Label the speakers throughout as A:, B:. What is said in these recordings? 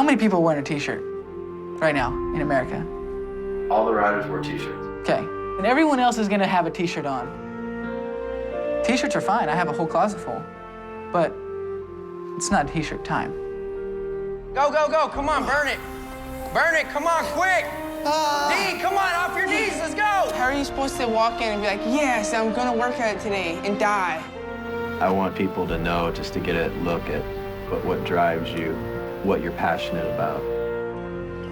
A: How many people are wearing a t-shirt right now in America?
B: All the riders wore t-shirts.
A: Okay, and everyone else is gonna have a t-shirt on. T-shirts are fine, I have a whole closet full, but it's not t-shirt time.
C: Go, go, go, come on, burn it. Burn it, come on, quick. D, come on, off your knees, let's go.
D: How are you supposed to walk in and be like, yes, I'm gonna work at it today and die?
B: I want people to know, just to get a look at what drives you, what you're passionate about.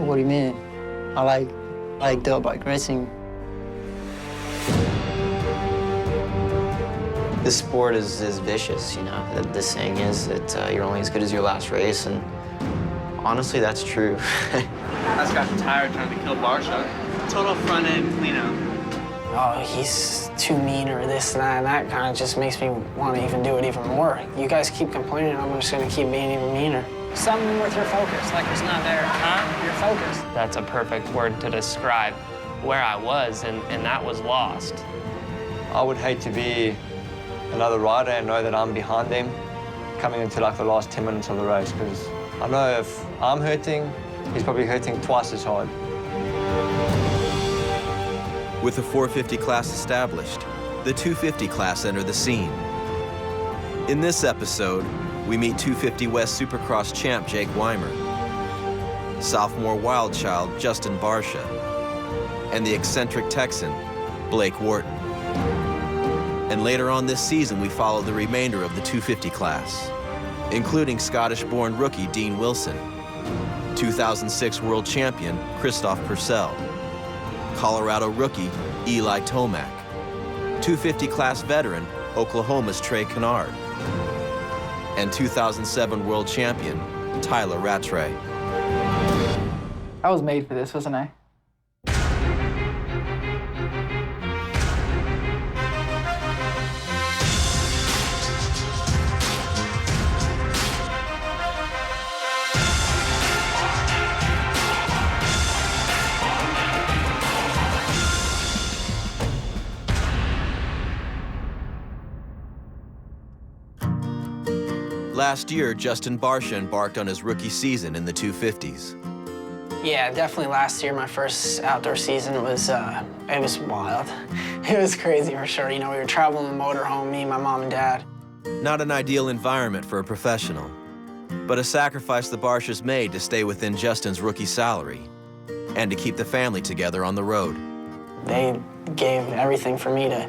E: What do you mean? I like dirt bike racing. This sport is vicious, you know. The saying is that you're only as good as your last race, and honestly, that's true.
F: I just got tired trying to kill Barsha. Total front end cleanup.
G: Oh, he's too mean or this and that, and that kind of just makes me want to even do it even more. You guys keep complaining, I'm just going to keep being even meaner. Something with your focus, like it's not there, huh? Your focus.
H: That's a perfect word to describe where I was, and that was lost.
I: I would hate to be another rider and know that I'm behind them coming into like the last 10 minutes of the race, because I know if I'm hurting, he's probably hurting twice as hard.
J: With the 450 class established, the 250 class entered the scene. In this episode, we meet 250 West Supercross champ Jake Weimer, sophomore wild child Justin Barsha, and the eccentric Texan Blake Wharton. And later on this season, we follow the remainder of the 250 class, including Scottish-born rookie Dean Wilson, 2006 world champion Christoph Purcell, Colorado rookie Eli Tomac, 250 class veteran Oklahoma's Trey Kennard, and 2007 world champion Tyler Rattray.
A: I was made for this, wasn't I?
J: Last year, Justin Barsha embarked on his rookie season in the 250s.
G: Yeah, definitely last year, my first outdoor season, it was wild. It was crazy for sure. You know, we were traveling in the motorhome, me, my mom and dad.
J: Not an ideal environment for a professional, but a sacrifice the Barshas made to stay within Justin's rookie salary and to keep the family together on the road.
G: They gave everything for me to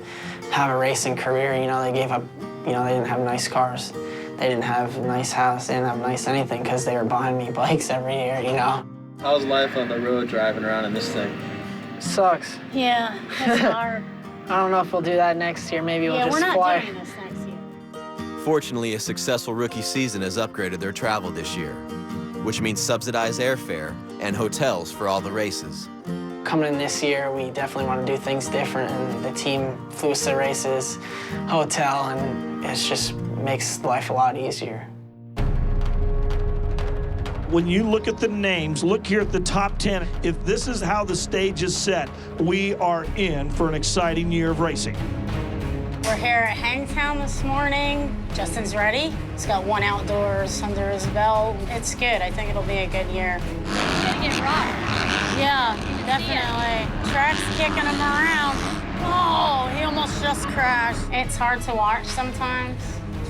G: have a racing career. You know, they gave up, you know, they didn't have nice cars. They didn't have a nice house, they didn't have nice anything because they were buying me bikes every year, you know?
F: How's life on the road driving around in this thing?
G: Sucks.
K: Yeah, it's hard.
G: I don't know if we'll do that next year. Maybe we'll just fly.
K: Yeah, we're not doing this next year.
J: Fortunately, a successful rookie season has upgraded their travel this year, which means subsidized airfare and hotels for all the races.
G: Coming in this year, we definitely want to do things different, and the team flew us to races, hotel, and it's just makes life a lot easier.
L: When you look at the names, look here at the top 10. If this is how the stage is set, we are in for an exciting year of racing.
K: We're here at Hangtown this morning. Justin's ready. He's got one outdoors under his belt. It's good. I think it'll be a good year.
M: He's gonna get rocked.
K: Yeah, definitely. Track's kicking him around. Oh, he almost just crashed. It's hard to watch sometimes.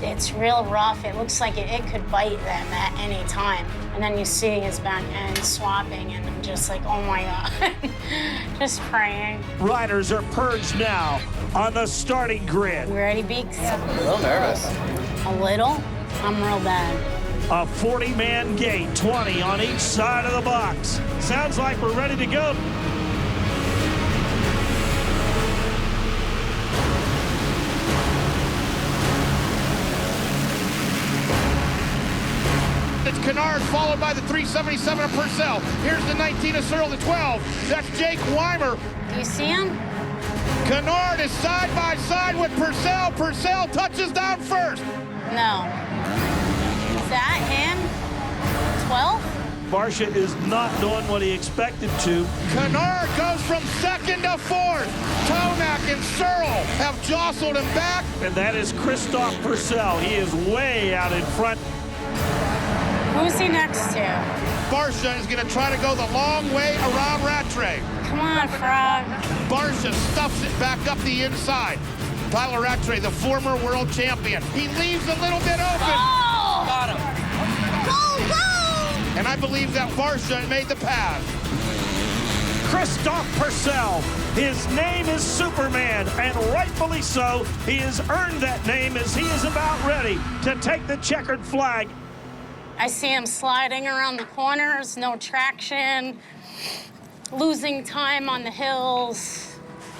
K: It's real rough. It looks like it could bite them at any time. And then you see his back end swapping, and I'm just like, oh my God. Just praying.
L: Riders are purged now on the starting grid.
K: You ready, Beaks?
F: A little nervous.
K: A little? I'm real bad.
L: A 40-man gate, 20 on each side of the box. Sounds like we're ready to go.
N: It's Kennard, followed by the 377 of Purcell. Here's the 19 of Searle, the 12. That's Jake Weimer.
K: Do you see him?
N: Kennard is side by side with Purcell. Purcell touches down first.
K: No. Is that him? 12?
L: Barsha is not doing what he expected to.
N: Kennard goes from second to fourth. Tomac and Searle have jostled him back.
L: And that is Christoph Purcell. He is way out in front.
K: Who's he next to?
N: Barsha is going to try to go the long way around Rattray.
K: Come on, Frog.
N: Barsha stuffs it back up the inside. Tyler Rattray, the former world champion. He leaves a little bit open.
K: Oh!
C: Got him.
K: Go, go!
N: And I believe that Barsha made the pass.
L: Christophe Purcell. His name is Superman, and rightfully so. He has earned that name as he is about ready to take the checkered flag.
K: I see him sliding around the corners, no traction, losing time on the hills.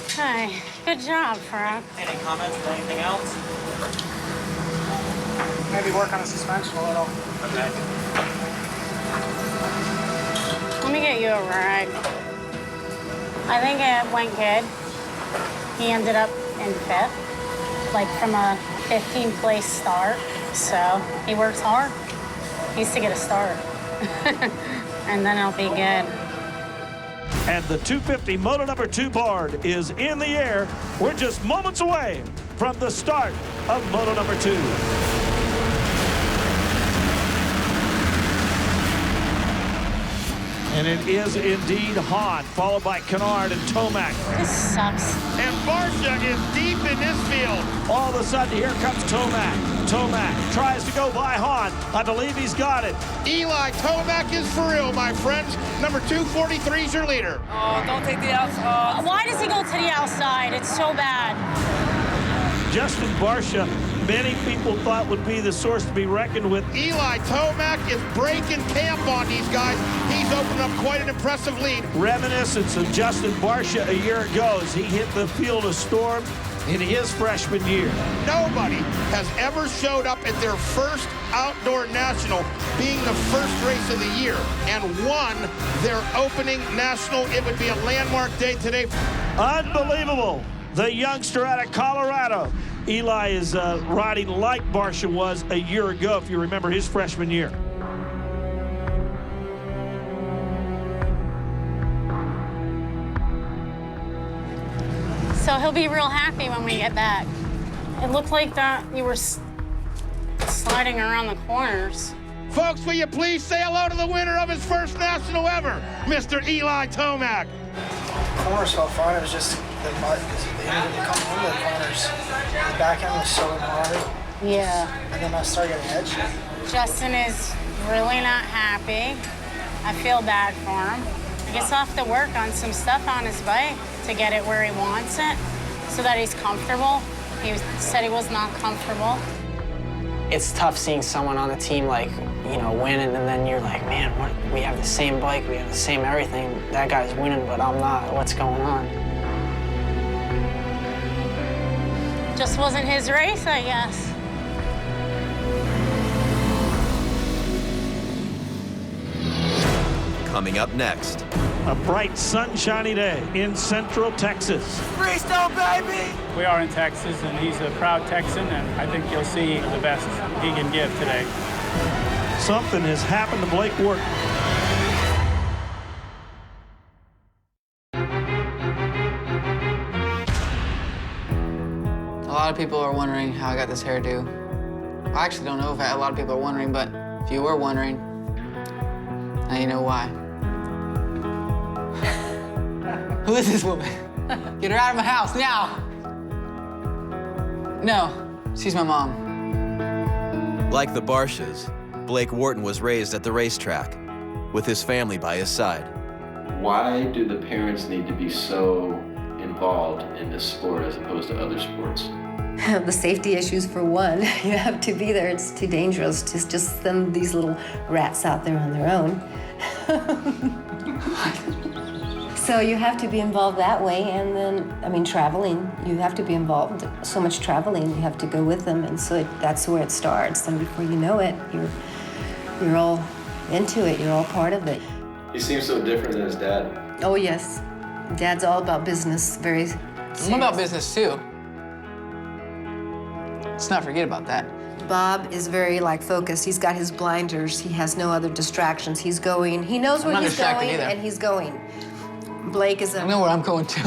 K: Hey, good job, Frog.
F: Any comments or anything else?
G: Maybe work on the suspension a little.
F: Okay.
K: Let me get you a rag. I think it went good. He ended up in 5th, like from a 15th place start. So he works hard. He needs to get a start. And then it'll be good.
L: And the 250 Moto number 2 board is in the air. We're just moments away from the start of Moto number 2. And it is indeed Hahn, followed by Kennard and Tomac.
K: This sucks.
N: And Barsha is deep in this field.
L: All of a sudden, here comes Tomac. Tomac tries to go by Hahn. I believe he's got it.
N: Eli Tomac is for real, my friends. Number 243 is your leader.
C: Oh, don't take the outside.
K: Why does he go to the outside? It's so bad.
L: Justin Barsha, many people thought would be the source to be reckoned with.
N: Eli Tomac is breaking camp on these guys. He's opened up quite an impressive lead.
L: Reminiscence of Justin Barsha a year ago as he hit the field of storm in his freshman year.
N: Nobody has ever showed up at their first outdoor national, being the first race of the year, and won their opening national. It would be a landmark day today.
L: Unbelievable. The youngster out of Colorado. Eli is riding like Barsha was a year ago, if you remember his freshman year.
K: So he'll be real happy when we get back. It looked like that you were sliding around the corners.
N: Folks, will you please say hello to the winner of his first national ever, Mr. Eli Tomac.
G: Corners felt fine. It was just the mud because they didn't really come into the corners. The back end was so hard.
K: Yeah.
G: And then I started getting edge.
K: Justin is really not happy. I feel bad for him. I guess I'll have to work on some stuff on his bike to get it where he wants it so that he's comfortable. He said he was not comfortable.
G: It's tough seeing someone on the team like, you know, winning, and then you're like, man, what, we have the same bike, we have the same everything. That guy's winning, but I'm not. What's going on?
K: Just wasn't his race, I guess.
J: Coming up next.
L: A bright, sunshiny day in Central Texas.
C: Freestyle, baby!
M: We are in Texas, and he's a proud Texan, and I think you'll see the best he can give today.
L: Something has happened to Blake Wharton.
A: A lot of people are wondering how I got this hairdo. I actually don't know if a lot of people are wondering, but if you were wondering, now you know why. Who is this woman? Get her out of my house now! No, she's my mom.
J: Like the Barshas, Blake Wharton was raised at the racetrack with his family by his side.
B: Why do the parents need to be so involved in this sport as opposed to other sports?
O: The safety issues for one. You have to be there. It's too dangerous to just send these little rats out there on their own. So you have to be involved that way, and then, I mean, traveling. You have to be involved. So much traveling, you have to go with them, and so that's where it starts. And before you know it, you're all into it. You're all part of it.
B: He seems so different than his dad.
O: Oh yes, Dad's all about business. Very serious.
A: I'm about business too. Let's not forget about that.
O: Bob is very focused. He's got his blinders. He has no other distractions. He's going. He knows where he's going, and he's going. Blake is
A: I know where I'm going to.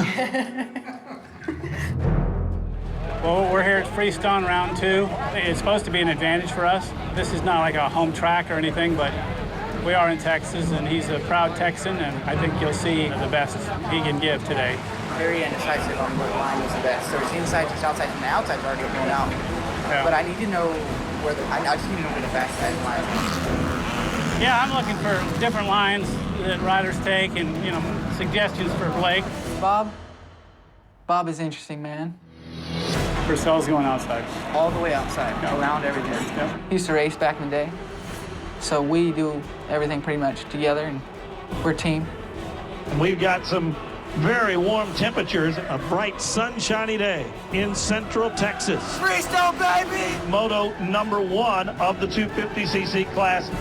M: Well, we're here at Freestone round 2. It's supposed to be an advantage for us. This is not like a home track or anything, but We are in Texas, and he's a proud Texan, and I think you'll see the best he can give today.
A: Very indecisive on what line was the best. So it's inside, just outside, and the outside's already going out.
M: Yeah.
A: But I need to know where I just need to know where the backside line is.
M: Yeah, I'm looking for different lines that riders take, and suggestions for Blake.
A: Bob is interesting, man.
M: Purcell's going outside.
A: All the way outside, around everything.
M: Yep.
A: He used to race back in the day. So we do everything pretty much together, and we're a team.
L: And we've got some very warm temperatures, a bright sunshiny day in Central Texas.
C: Freestyle, baby!
L: Moto #1 of the 250cc class.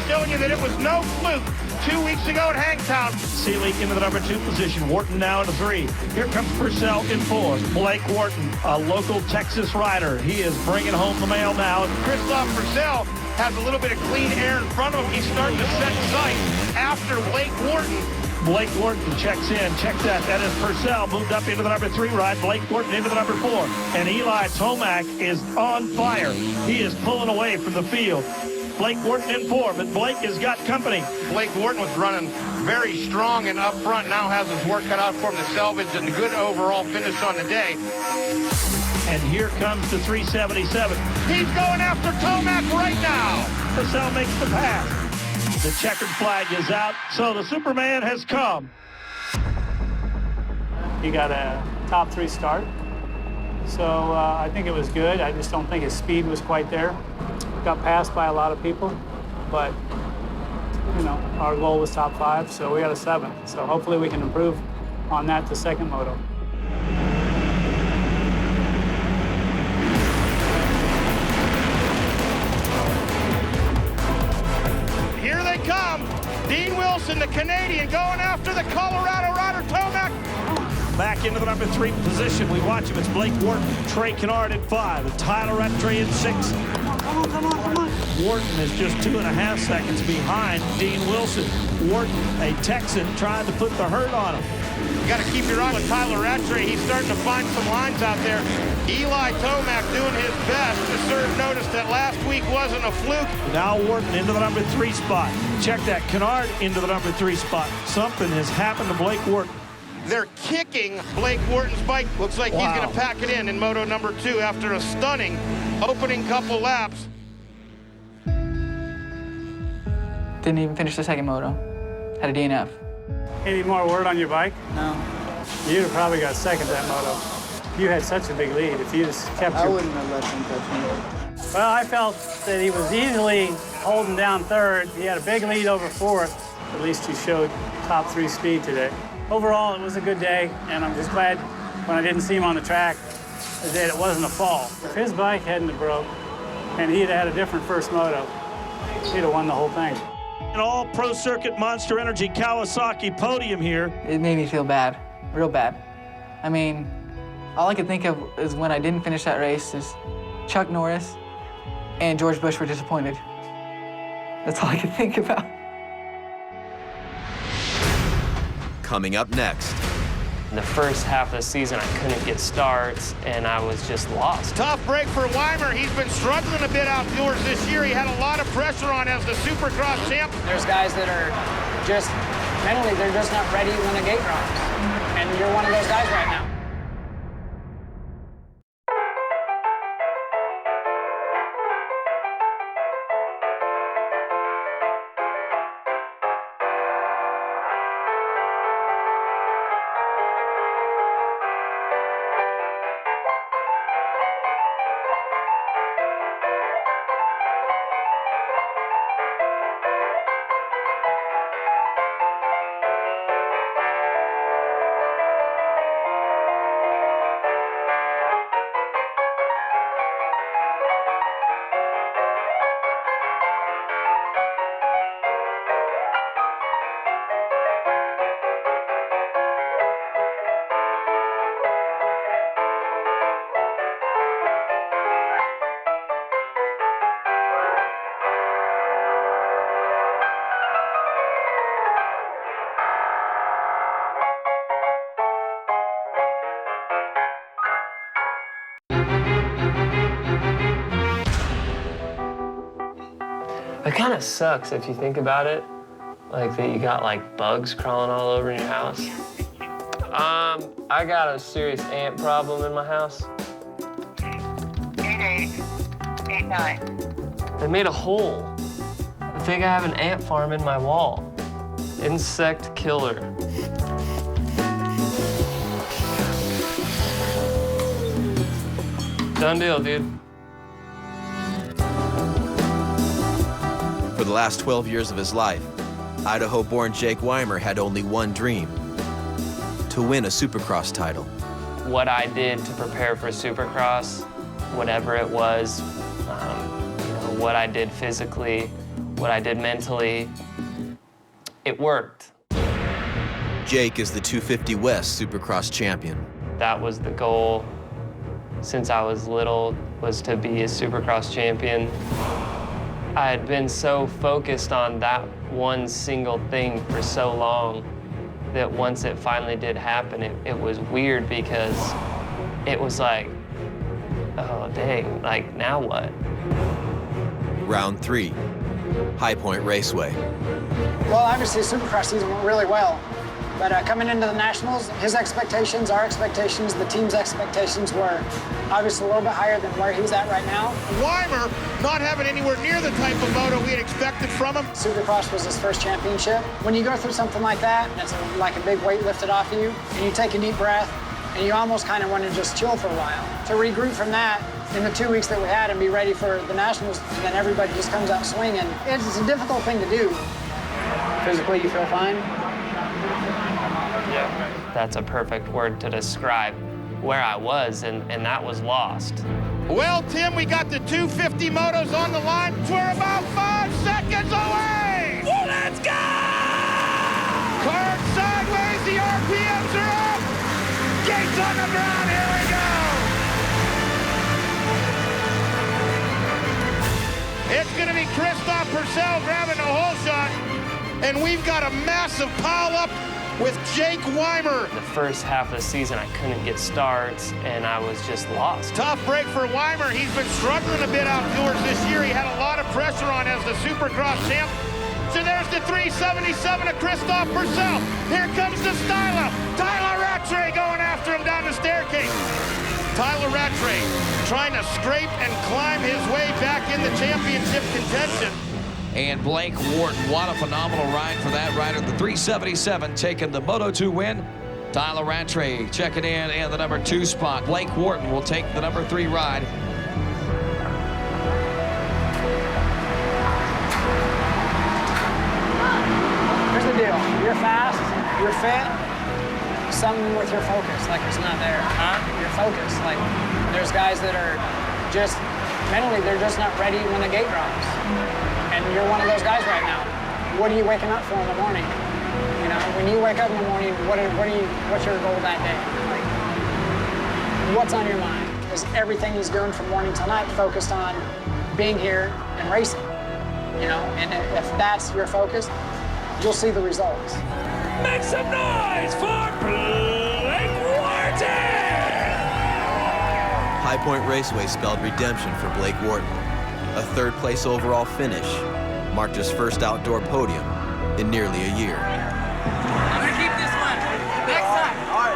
L: Showing you that it was no fluke 2 weeks ago at Hangtown. Seeley into the #2 position. Wharton now in 3. Here comes Purcell in 4. Blake Wharton, a local Texas rider. He is bringing home the mail now. Christoph Purcell has a little bit of clean air in front of him. He's starting to set sight after Blake Wharton. Blake Wharton checks in. Check that. That is Purcell moved up into the #3 ride. Blake Wharton into the #4. And Eli Tomac is on fire. He is pulling away from the field. Blake Wharton in 4, but Blake has got company. Blake Wharton was running very strong and up front, now has his work cut out for him to salvage and a good overall finish on the day. And here comes the 377. He's going after Tomac right now. Purcell makes the pass. The checkered flag is out, so the Superman has come.
M: He got a top 3 start, so I think it was good. I just don't think his speed was quite there. Got passed by a lot of people, but our goal was top 5, so we got a 7. So hopefully we can improve on that to second moto.
L: Here they come. Dean Wilson, the Canadian, going after the Colorado rider, Tomac. Back into the #3 position. We watch him. It's Blake Wharton, Trey Kennard at 5, and Tyler Rattray at 6. Come on. Wharton is just 2.5 seconds behind Dean Wilson. Wharton, a Texan, trying to put the hurt on him. You got to keep your eye on Tyler Rattray. He's starting to find some lines out there. Eli Tomac doing his best to serve notice that last week wasn't a fluke. Now Wharton into the #3 spot. Check that. Kennard into the #3 spot. Something has happened to Blake Wharton. They're kicking Blake Wharton's bike. Looks like he's going to pack it in Moto #2 after a stunning opening couple laps.
A: Didn't even finish the second moto. Had a DNF.
M: Any more word on your bike?
A: No.
M: You'd have probably got second that moto. You had such a big lead. If you just kept
A: I wouldn't have let him touch me.
M: Well, I felt that he was easily holding down third. He had a big lead over fourth. At least he showed top 3 speed today. Overall, it was a good day, and I'm just glad when I didn't see him on the track that it wasn't a fall. If his bike hadn't have broke and he'd had a different first moto, he'd have won the whole thing.
L: An all-pro circuit Monster Energy Kawasaki podium here.
A: It made me feel bad, real bad. I mean, all I could think of is when I didn't finish that race is Chuck Norris and George Bush were disappointed. That's all I could think about.
J: Coming up next.
H: In the first half of the season, I couldn't get starts, and I was just lost.
L: Tough break for Weimer. He's been struggling a bit outdoors this year. He had a lot of pressure on as the Supercross champ.
G: There's guys that are just, mentally, they're just not ready when the gate drops. And you're one of those guys right now.
H: of sucks if you think about it, like that you got like bugs crawling all over in your house. I got a serious ant problem in my house. 8-8-9. They made a hole. I think I have an ant farm in my wall. Insect killer. Done deal, dude.
J: For the last 12 years of his life, Idaho-born Jake Weimer had only one dream: to win a Supercross title.
H: What I did to prepare for Supercross, whatever it was, what I did physically, what I did mentally, it worked.
J: Jake is the 250 West Supercross champion.
H: That was the goal since I was little, was to be a Supercross champion. I had been so focused on that one single thing for so long that once it finally did happen, it was weird because it was like, oh dang, like now what?
J: Round 3, High Point Raceway.
P: Well, obviously the Supercross season went really well. But coming into the Nationals, his expectations, our expectations, the team's expectations were obviously a little bit higher than where he's at right now.
N: Weimer not having anywhere near the type of moto we had expected from him.
P: Supercross was his first championship. When you go through something like that, and it's like a big weight lifted off of you, and you take a deep breath, and you almost kind of want to just chill for a while. To regroup from that in the 2 weeks that we had and be ready for the Nationals, and then everybody just comes out swinging. It's a difficult thing to do. Physically, you feel fine?
H: Yeah. That's a perfect word to describe where I was, and that was lost.
N: Well, Tim, we got the 250 motos on the line. We're about 5 seconds away. Well, let's go! Card sideways, the RPMs are up. Gates on the ground, here we go. It's gonna be Christoph Purcell grabbing the whole shot, and we've got a massive pile up with Jake Weimer.
H: The first half of the season, I couldn't get starts, and I was just lost.
N: Tough break for Weimer. He's been struggling a bit outdoors this year. He had a lot of pressure on as the Supercross champ. So there's the 377 of Christoph Purcell. Here comes the styler. Tyler Rattray going after him down the staircase. Tyler Rattray trying to scrape and climb his way back in the championship contention.
Q: And Blake Wharton, what a phenomenal ride for that rider. The 377 taking the Moto 2 win. Tyler Rattray checking in the number 2 spot. Blake Wharton will take the number 3 ride.
P: Here's the deal. You're fast, you're fit, something with your focus, like it's not there. Your focus, like there's guys that are just, mentally, they're just not ready when the gate drops. And you're one of those guys right now. What are you waking up for in the morning? You know, when you wake up in the morning, what's your goal that day? Like, what's on your mind? Is everything he's doing from morning till night focused on being here and racing? You know, and if that's your focus, you'll see the results.
L: Make some noise for Blake Wharton!
J: High Point Raceway spelled redemption for Blake Wharton. A third-place overall finish marked his first outdoor podium in nearly a year.
A: I'm gonna keep this one. Next time. All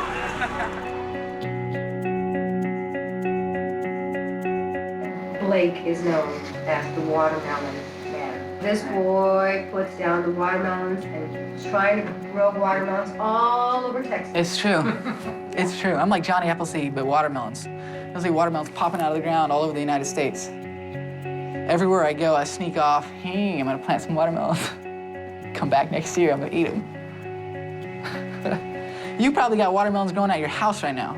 A: right.
O: Blake is known as the watermelon man. This boy puts down the watermelons and is trying to grow watermelons all over Texas.
A: It's true. It's true. I'm like Johnny Appleseed, but watermelons. You'll see watermelons popping out of the ground all over the United States. Everywhere I go, I sneak off. Hey, I'm gonna plant some watermelons. Come back next year, I'm gonna eat them. You probably got watermelons growing at your house right now.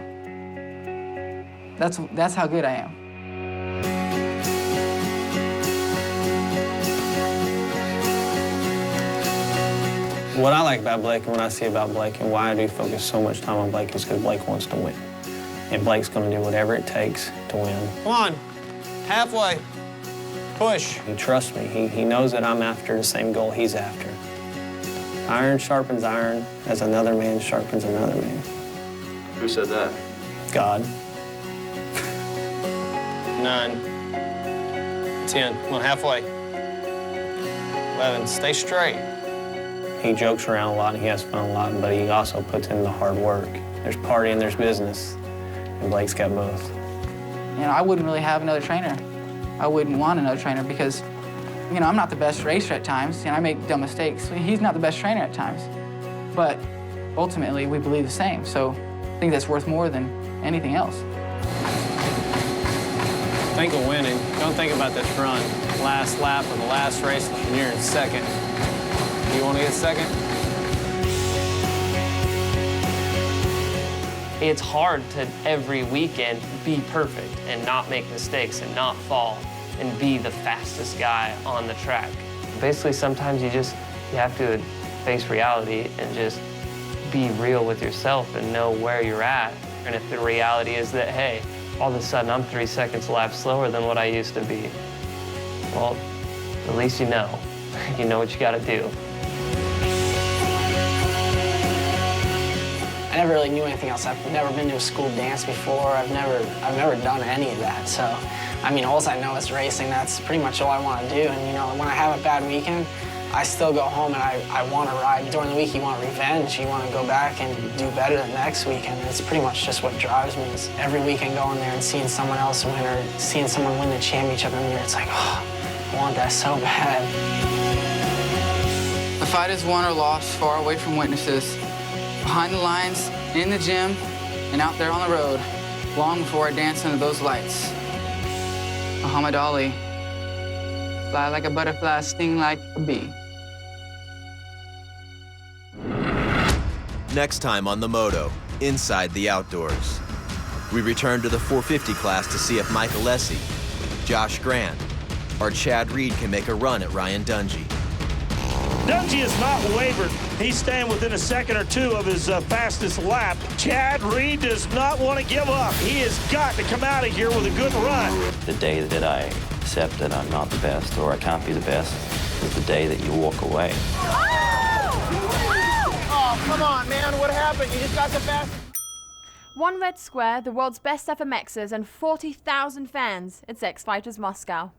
A: That's how good I am.
R: What I like about Blake and what I see about Blake and why I do focus so much time on Blake is because Blake wants to win. And Blake's gonna do whatever it takes to win.
C: Come on, halfway. Push.
R: He trusts me. He knows that I'm after the same goal he's after. Iron sharpens iron as another man sharpens another man.
B: Who said that?
R: God.
C: 9, 10. Come on, halfway.
R: Levin, stay straight. He jokes around a lot and he has fun a lot, but he also puts in the hard work. There's party and there's business, and Blake's got both.
A: You know, I wouldn't really have another trainer. I wouldn't want another trainer because, you know, I'm not the best racer at times, and I make dumb mistakes. He's not the best trainer at times. But ultimately, we believe the same, so I think that's worth more than anything else.
R: Think of winning. Don't think about this run. Last lap of the last race, and you're in second. You want to get second?
H: It's hard to every weekend be perfect and not make mistakes and not fall and be the fastest guy on the track. Basically, sometimes you have to face reality and just be real with yourself and know where you're at. And if the reality is that, hey, all of a sudden I'm 3 seconds a lap slower than what I used to be, well, at least you know. You know what you gotta do.
G: I never really knew anything else. I've never been to a school dance before. I've never done any of that. So, I mean, all I know is racing. That's pretty much all I want to do. And, you know, when I have a bad weekend, I still go home and I want to ride. During the week, you want revenge. You want to go back and do better the next weekend. It's pretty much just what drives me. Is every weekend going there and seeing someone else win or seeing someone win the championship in the year. It's like, oh, I want that so bad.
A: The fight is won or lost far away from witnesses, behind the lines, in the gym, and out there on the road, long before I dance under those lights. Muhammad Ali, fly like a butterfly, sting like a bee.
J: Next time on the Moto, Inside the Outdoors. We return to the 450 class to see if Mike Alessi, Josh Grant, or Chad Reed can make a run at Ryan Dungey.
L: Dungey has not wavered. He's staying within a second or two of his fastest lap. Chad Reed does not want to give up. He has got to come out of here with a good run.
S: The day that I accept that I'm not the best or I can't be the best is the day that you walk away.
C: Oh, come on, man. What happened? You just got the fastest.
T: One red square, the world's best ever Mexers, and 40,000 fans. It's X Fighters Moscow.